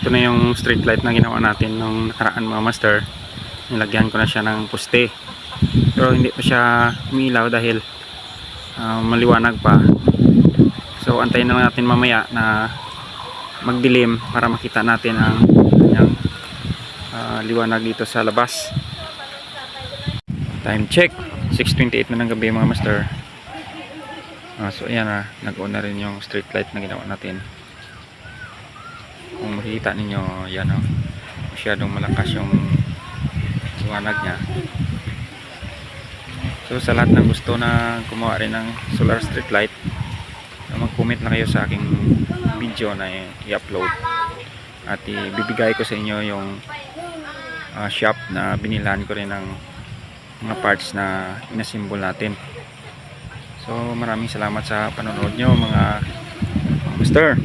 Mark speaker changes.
Speaker 1: Ito na yung street light na ginawa natin nung nakaraan mga master. Nilagyan ko na siya ng poste. Pero hindi pa siya umilaw dahil maliwanag pa. So antayin na natin mamaya na magdilim para makita natin ang kanyang liwanag dito sa labas. Time check, 6:28 na ng gabi mga master. So ayan na, nag-on na rin yung street light na ginawa natin. Kung makikita ninyo, yan o, masyadong malakas yung liwanag niya. So sa lahat ng gusto na gumawa rin ng solar street light, mag-comment na kayo sa aking video na i-upload at ibibigay ko sa inyo yung shop na binilan ko rin ng mga parts na inasimbol natin. So maraming salamat sa panonood nyo mga master.